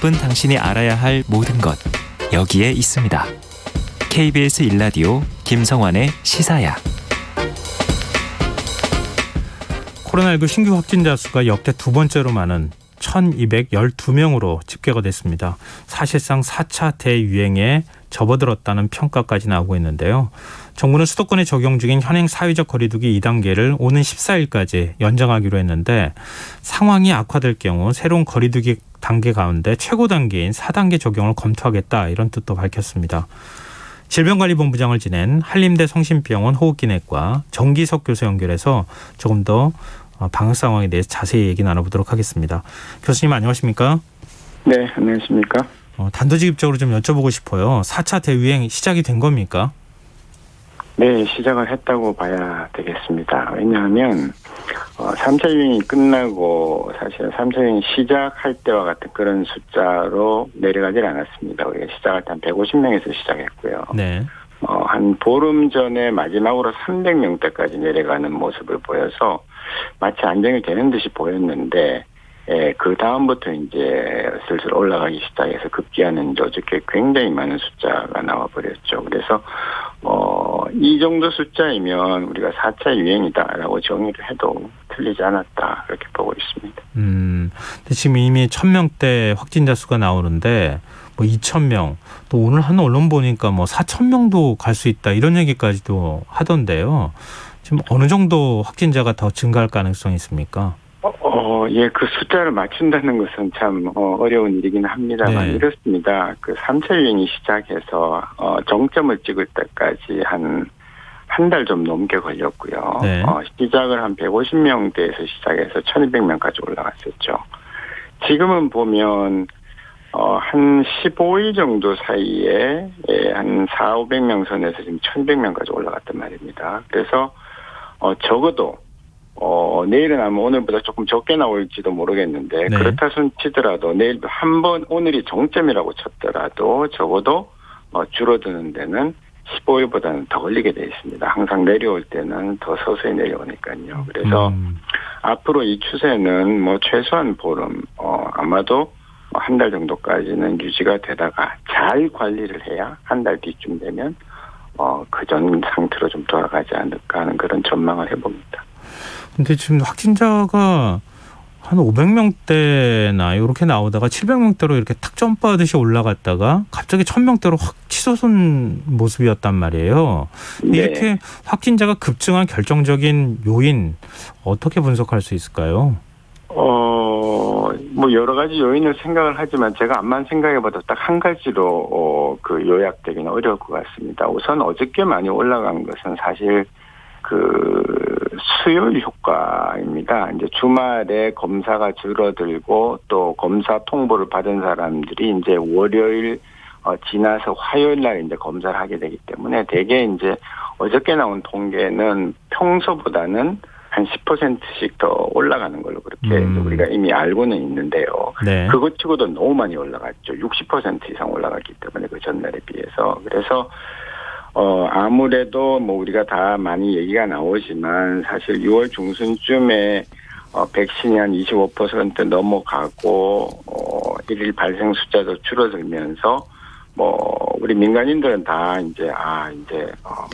바쁜 당신이 알아야 할 모든 것 여기에 있습니다. KBS 1라디오 김성환의 시사야. 코로나19 신규 확진자 수가 역대 두 번째로 많은 1212명으로 집계가 됐습니다. 사실상 4차 대유행에 접어들었다는 평가까지 나오고 있는데요. 정부는 수도권에 적용 중인 현행 사회적 거리두기 2단계를 오는 14일까지 연장하기로 했는데 상황이 악화될 경우 새로운 거리두기 단계 가운데 최고 단계인 4단계 적용을 검토하겠다, 이런 뜻도 밝혔습니다. 질병관리본부장을 지낸 한림대 성심병원 호흡기내과 정기석 교수 연결해서 조금 더 방역 상황에 대해서 자세히 얘기 나눠보도록 하겠습니다. 교수님 안녕하십니까? 네, 안녕하십니까? 단도직입적으로 좀 여쭤보고 싶어요. 4차 대유행 시작이 된 겁니까? 네, 시작을 했다고 봐야 되겠습니다. 왜냐하면 3차 유행이 끝나고 사실 3차 유행이 시작할 때와 같은 그런 숫자로 내려가질 않았습니다. 우리가 시작할 때 한 150명에서 시작했고요. 네. 한 보름 전에 마지막으로 300명대까지 내려가는 모습을 보여서 마치 안정이 되는 듯이 보였는데, 그 다음부터 이제 슬슬 올라가기 시작해서 급기야는 어저께 굉장히 많은 숫자가 나와버렸죠. 그래서 이 정도 숫자이면 우리가 4차 유행이다라고 정의를 해도 틀리지 않았다, 그렇게 보고 있습니다. 근데 지금 이미 1000명대 확진자 수가 나오는데 뭐 2000명, 또 오늘 한 언론 보니까 뭐 4000명도 갈 수 있다, 이런 얘기까지도 하던데요. 지금 어느 정도 확진자가 더 증가할 가능성이 있습니까? 예, 그 숫자를 맞춘다는 것은 참 어려운 일이긴 합니다만, 네. 이렇습니다. 그 3차 유행이 시작해서 정점을 찍을 때까지 한 달 좀 넘게 걸렸고요. 네. 시작을 한 150명대에서 시작해서 1200명까지 올라갔었죠. 지금은 보면 한 15일 정도 사이에 한 400-500명 선에서 지금 1200명까지 올라갔단 말입니다. 그래서 적어도 내일은 아마 오늘보다 조금 적게 나올지도 모르겠는데, 네. 그렇다 손 치더라도 내일도 한번 오늘이 정점이라고 쳤더라도 적어도 줄어드는 데는 15일보다는 더 걸리게 돼 있습니다. 항상 내려올 때는 더 서서히 내려오니까요. 그래서 앞으로 이 추세는 뭐 최소한 보름, 아마도 한 달 정도까지는 유지가 되다가 잘 관리를 해야 한 달 뒤쯤 되면 그전 상태로 좀 돌아가지 않을까 하는 그런 전망을 해봅니다. 근데 지금 확진자가 한 500명대나 이렇게 나오다가 700명대로 이렇게 탁 점프하듯이 올라갔다가 갑자기 1000명대로 확 치솟은 모습이었단 말이에요. 네. 이렇게 확진자가 급증한 결정적인 요인 어떻게 분석할 수 있을까요? 뭐 여러 가지 요인을 생각을 하지만 제가 암만 생각해봐도 딱 한 가지로 그 요약되기는 어려울 것 같습니다. 우선 어저께 많이 올라간 것은 사실 그 수요일 효과입니다. 이제 주말에 검사가 줄어들고 또 검사 통보를 받은 사람들이 이제 월요일 지나서 화요일 날 이제 검사를 하게 되기 때문에 대개 이제 어저께 나온 통계는 평소보다는 한 10%씩 더 올라가는 걸로 그렇게 우리가 이미 알고는 있는데요. 네. 그것 치고도 너무 많이 올라갔죠. 60% 이상 올라갔기 때문에 그 전날에 비해서. 그래서 아무래도 뭐 우리가 다 많이 얘기가 나오지만 사실 6월 중순쯤에 백신이 한 25% 넘어가고 일일 발생 숫자도 줄어들면서 뭐 우리 민간인들은 다 이제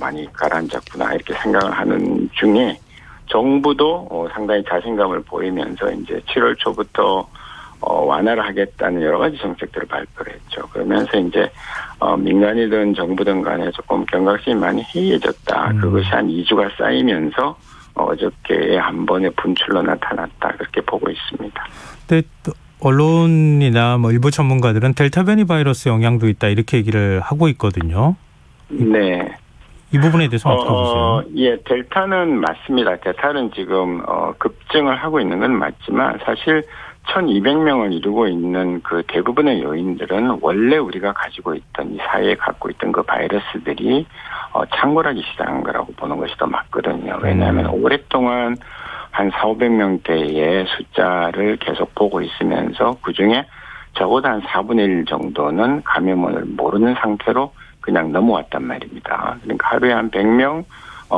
많이 가라앉았구나 이렇게 생각을 하는 중에 정부도 상당히 자신감을 보이면서 이제 7월 초부터 완화를 하겠다는 여러 가지 정책들을 발표를 했죠. 그러면서 이제 민간이든 정부든 간에 조금 경각심이 많이 해이해졌다. 그것이 한 2주가 쌓이면서 어저께 한 번에 분출로 나타났다. 그렇게 보고 있습니다. 근데 언론이나 뭐 일부 전문가들은 델타 변이 바이러스 영향도 있다, 이렇게 얘기를 하고 있거든요. 네. 이 부분에 대해서 어떻게 보세요? 예, 델타는 맞습니다. 델타는 지금 급증을 하고 있는 건 맞지만 사실 1200명을 이루고 있는 그 대부분의 요인들은 원래 우리가 가지고 있던 이 사회에 갖고 있던 그 바이러스들이 창궐하기 시작한 거라고 보는 것이 더 맞거든요. 왜냐하면 오랫동안 한 400-500명대의 숫자를 계속 보고 있으면서 그중에 적어도 한 4분의 1 정도는 감염을 모르는 상태로 그냥 넘어왔단 말입니다. 그러니까 하루에 한 100명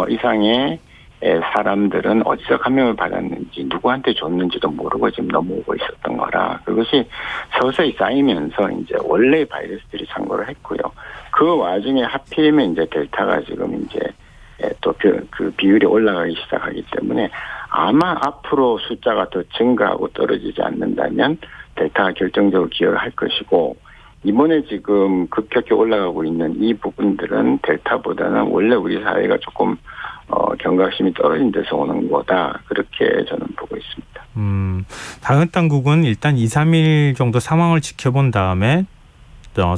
이상의 사람들은 어디서 감염을 받았는지 누구한테 줬는지도 모르고 지금 넘어오고 있었던 거라 그것이 서서히 쌓이면서 이제 원래 바이러스들이 창궐을 했고요. 그 와중에 하필이면 이제 델타가 지금 이제 또 그 비율이 올라가기 시작하기 때문에 아마 앞으로 숫자가 더 증가하고 떨어지지 않는다면 델타가 결정적으로 기여를 할 것이고 이번에 지금 급격히 올라가고 있는 이 부분들은 델타보다는 원래 우리 사회가 조금 경각심이 떨어진 데서 오는 거다. 그렇게 저는 보고 있습니다. 방역 당국은 일단 2, 3일 정도 상황을 지켜본 다음에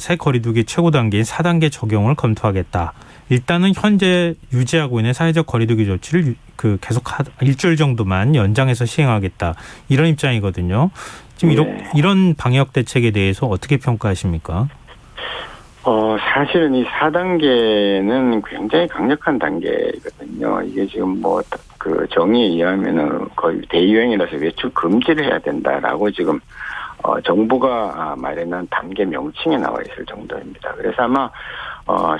새 거리두기 최고 단계인 4단계 적용을 검토하겠다. 일단은 현재 유지하고 있는 사회적 거리두기 조치를 계속 일주일 정도만 연장해서 시행하겠다. 이런 입장이거든요. 지금 이런 방역 대책에 대해서 어떻게 평가하십니까? 사실은 이 4단계는 굉장히 강력한 단계거든요. 이게 지금 정의에 의하면은 거의 대유행이라서 외출 금지를 해야 된다라고 지금 정부가 마련한 단계 명칭에 나와 있을 정도입니다. 그래서 아마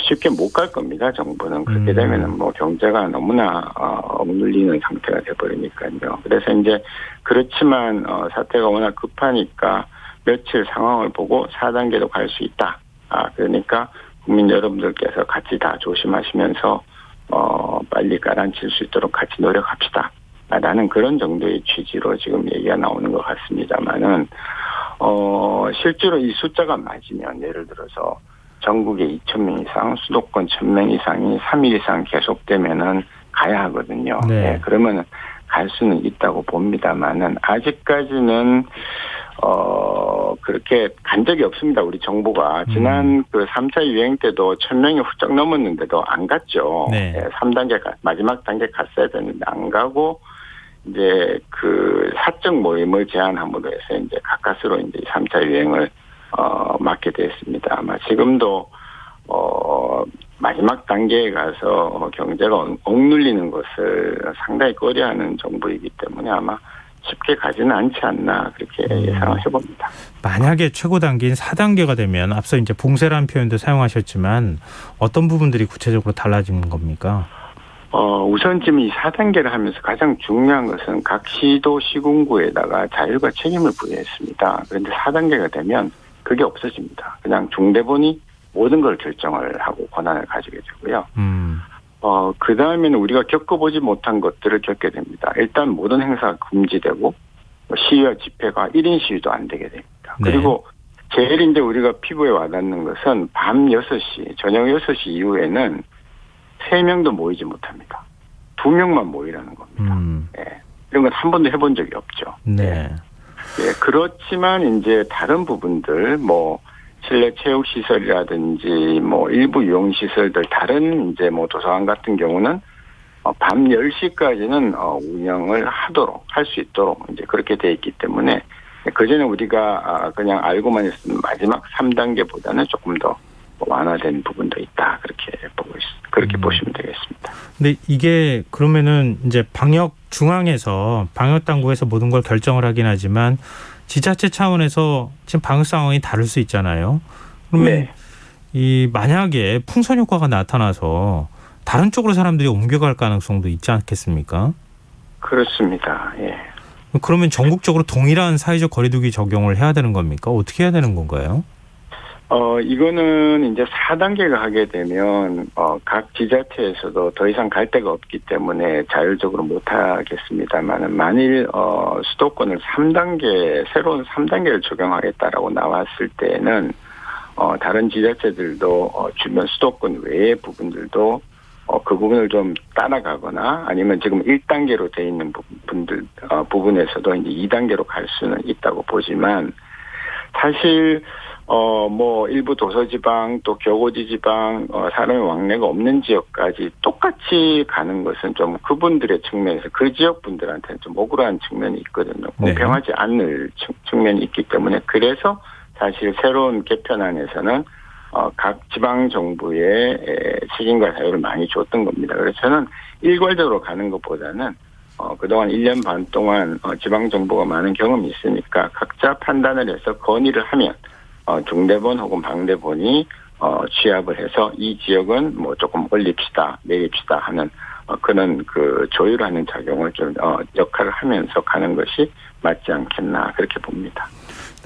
쉽게 못 갈 겁니다. 정부는 그렇게 되면은 경제가 너무나 억눌리는 상태가 돼버리니까요. 그래서 이제 그렇지만 사태가 워낙 급하니까 며칠 상황을 보고 4단계로 갈 수 있다. 그러니까 국민 여러분들께서 같이 다 조심하시면서 빨리 가라앉힐 수 있도록 같이 노력합시다. 라는 그런 정도의 취지로 지금 얘기가 나오는 것 같습니다만은 실제로 이 숫자가 맞으면 예를 들어서 전국에 2,000명 이상, 수도권 1,000명 이상이 3일 이상 계속되면은 가야 하거든요. 네. 그러면은 갈 수는 있다고 봅니다만은 아직까지는 그렇게 간 적이 없습니다. 우리 정부가 지난 그 3차 유행 때도 1,000명이 훌쩍 넘었는데도 안 갔죠. 네. 3단계 마지막 단계 갔어야 되는데 안 가고 이제 그 사적 모임을 제한함으로 해서 이제 가까스로 이제 3차 유행을 맞게 됐습니다. 아마 지금도 마지막 단계에 가서 경제가 억눌리는 것을 상당히 꺼려하는 정부이기 때문에 아마 쉽게 가지는 않지 않나 그렇게 예상을 해봅니다. 만약에 최고 단계인 4단계가 되면 앞서 이제 봉쇄라는 표현도 사용하셨지만 어떤 부분들이 구체적으로 달라지는 겁니까? 우선 지금 이 4단계를 하면서 가장 중요한 것은 각 시도 시군구에다가 자율과 책임을 부여했습니다. 그런데 4단계가 되면 그게 없어집니다. 그냥 중대본이 모든 걸 결정을 하고 권한을 가지게 되고요. 그 다음에는 우리가 겪어보지 못한 것들을 겪게 됩니다. 일단 모든 행사가 금지되고 시위와 집회가 1인 시위도 안 되게 됩니다. 네. 그리고 제일 이제 우리가 피부에 와닿는 것은 밤 6시, 저녁 6시 이후에는 3명도 모이지 못합니다. 2명만 모이라는 겁니다. 네. 이런 건 한 번도 해본 적이 없죠. 네. 네. 그렇지만 이제 다른 부분들 실내 체육 시설이라든지 일부 유용 시설들 다른 이제 도서관 같은 경우는 밤 10시까지는 운영을 할 수 있도록 이제 그렇게 돼 있기 때문에 그전에 우리가 그냥 알고만 있었던 마지막 3단계보다는 조금 더 완화된 부분도 있다. 그렇게 보시면 되겠습니다. 근데 이게 그러면은 이제 중앙에서 방역 당국에서 모든 걸 결정을 하긴 하지만 지자체 차원에서 지금 방역 상황이 다를 수 있잖아요. 그러면 이 만약에 풍선 효과가 나타나서 다른 쪽으로 사람들이 옮겨갈 가능성도 있지 않겠습니까? 그렇습니다. 예. 그러면 전국적으로 동일한 사회적 거리두기 적용을 해야 되는 겁니까? 어떻게 해야 되는 건가요? 이거는 이제 4단계가 하게 되면 각 지자체에서도 더 이상 갈 데가 없기 때문에 자율적으로 못 하겠습니다만 만일 수도권을 새로운 3단계를 적용하겠다라고 나왔을 때는 다른 지자체들도 주변 수도권 외의 부분들도 그 부분을 좀 따라가거나 아니면 지금 1단계로 돼 있는 부분에서도 이제 2단계로 갈 수는 있다고 보지만 사실 일부 도서지방 또 교고지 지방 사람의 왕래가 없는 지역까지 똑같이 가는 것은 좀 그분들의 측면에서 그 지역 분들한테는 좀 억울한 측면이 있거든요. 공평하지 않을 측면이 있기 때문에 그래서 사실 새로운 개편안에서는 각 지방 정부의 책임과 자유를 많이 줬던 겁니다. 그래서 저는 일괄적으로 가는 것보다는 그동안 1년 반 동안 지방 정부가 많은 경험이 있으니까 각자 판단을 해서 건의를 하면 중대본 혹은 방대본이 취합을 해서 이 지역은 조금 올립시다, 내립시다 하는 그런 그 조율하는 작용을 좀 역할을 하면서 가는 것이 맞지 않겠나 그렇게 봅니다.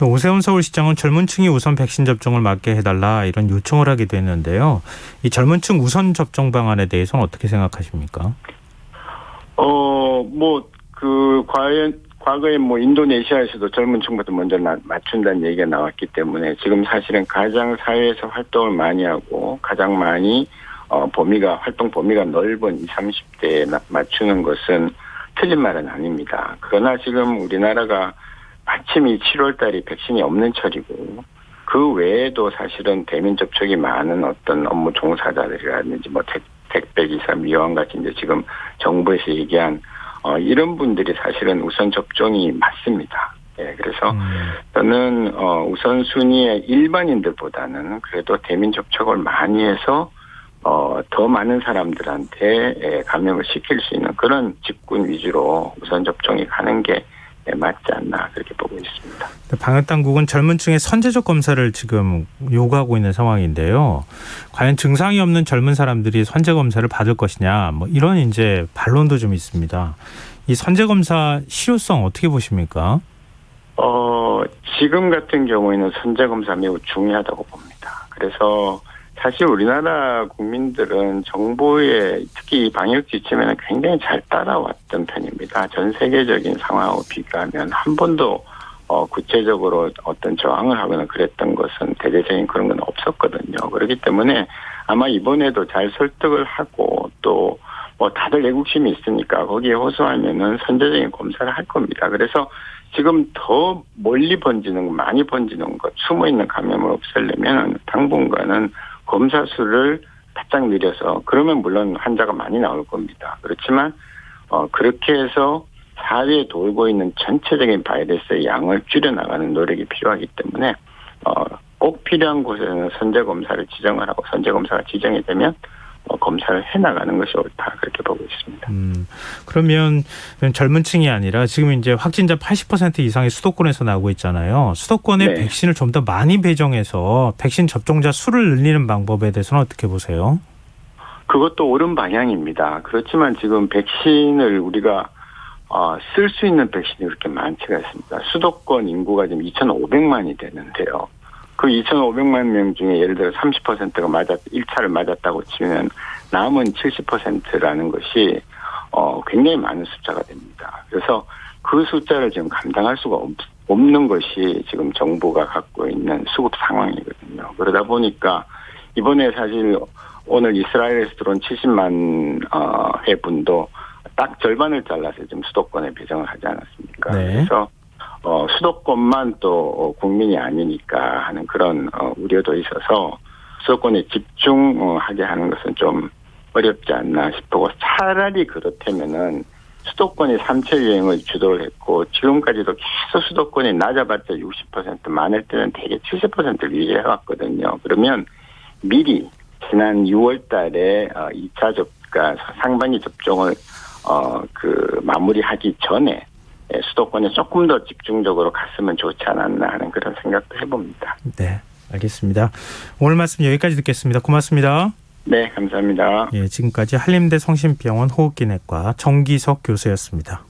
오세훈 서울시장은 젊은 층이 우선 백신 접종을 맡게 해달라 이런 요청을 하기도 했는데요. 이 젊은 층 우선 접종 방안에 대해서는 어떻게 생각하십니까? 과거에 인도네시아에서도 젊은 층부터 먼저 맞춘다는 얘기가 나왔기 때문에 지금 사실은 가장 사회에서 활동을 많이 하고 가장 많이 활동 범위가 넓은 20, 30대에 맞추는 것은 틀린 말은 아닙니다. 그러나 지금 우리나라가 마침 이 7월 달이 백신이 없는 철이고 그 외에도 사실은 대면 접촉이 많은 어떤 업무 종사자들이라든지 택배 기사, 미화원 같이 이제 지금 정부에서 얘기한 이런 분들이 사실은 우선 접종이 맞습니다. 예, 그래서 저는 우선순위의 일반인들보다는 그래도 대면 접촉을 많이 해서 더 많은 사람들한테 감염을 시킬 수 있는 그런 직군 위주로 우선 접종이 가는 게 맞지 않나 그렇게 보고 있습니다. 방역당국은 젊은 층의 선제적 검사를 지금 요구하고 있는 상황인데요. 과연 증상이 없는 젊은 사람들이 선제 검사를 받을 것이냐, 이런 이제 반론도 좀 있습니다. 이 선제 검사 실효성 어떻게 보십니까? 지금 같은 경우에는 선제 검사 매우 중요하다고 봅니다. 그래서 사실 우리나라 국민들은 정부의 특히 방역 지침에는 굉장히 잘 따라왔던 편입니다. 전 세계적인 상황하고 비교하면 한 번도 구체적으로 어떤 저항을 하거나 그랬던 것은 대대적인 그런 건 없었거든요. 그렇기 때문에 아마 이번에도 잘 설득을 하고 또 다들 애국심이 있으니까 거기에 호소하면은 선제적인 검사를 할 겁니다. 그래서 지금 더 멀리 많이 번지는 것, 숨어있는 감염을 없애려면 당분간은 검사 수를 바짝 늘려서 그러면 물론 환자가 많이 나올 겁니다. 그렇지만 그렇게 해서 사회에 돌고 있는 전체적인 바이러스의 양을 줄여나가는 노력이 필요하기 때문에 꼭 필요한 곳에는 선제검사를 지정을 하고 선제검사가 지정이 되면 검사를 해나가는 것이 옳다 그렇게 보고 있습니다. 그러면 젊은 층이 아니라 지금 이제 확진자 80% 이상이 수도권에서 나오고 있잖아요. 수도권에 백신을 좀 더 많이 배정해서 백신 접종자 수를 늘리는 방법에 대해서는 어떻게 보세요? 그것도 옳은 방향입니다. 그렇지만 지금 백신을 우리가 쓸 수 있는 백신이 그렇게 많지가 않습니다. 수도권 인구가 지금 2,500만이 되는데요. 그 2,500만 명 중에 예를 들어 30%가 1차를 맞았다고 치면 남은 70%라는 것이 굉장히 많은 숫자가 됩니다. 그래서 그 숫자를 지금 감당할 수가 없는 것이 지금 정부가 갖고 있는 수급 상황이거든요. 그러다 보니까 이번에 사실 오늘 이스라엘에서 들어온 70만 회분도 딱 절반을 잘라서 지금 수도권에 배정을 하지 않았습니까? 네. 그래서 수도권만 또 국민이 아니니까 하는 그런 우려도 있어서 수도권에 집중하게 하는 것은 좀 어렵지 않나 싶고 차라리 그렇다면은 수도권이 3차 유행을 주도를 했고 지금까지도 계속 수도권이 낮아봤자 60% 많을 때는 대개 70%를 유지해왔거든요. 그러면 미리 지난 6월 달에 2차 그러니까 상반기 접종을 마무리하기 전에 수도권에 조금 더 집중적으로 갔으면 좋지 않았나 하는 그런 생각도 해봅니다. 네, 알겠습니다. 오늘 말씀 여기까지 듣겠습니다. 고맙습니다. 네, 감사합니다. 예, 지금까지 한림대 성심병원 호흡기내과 정기석 교수였습니다.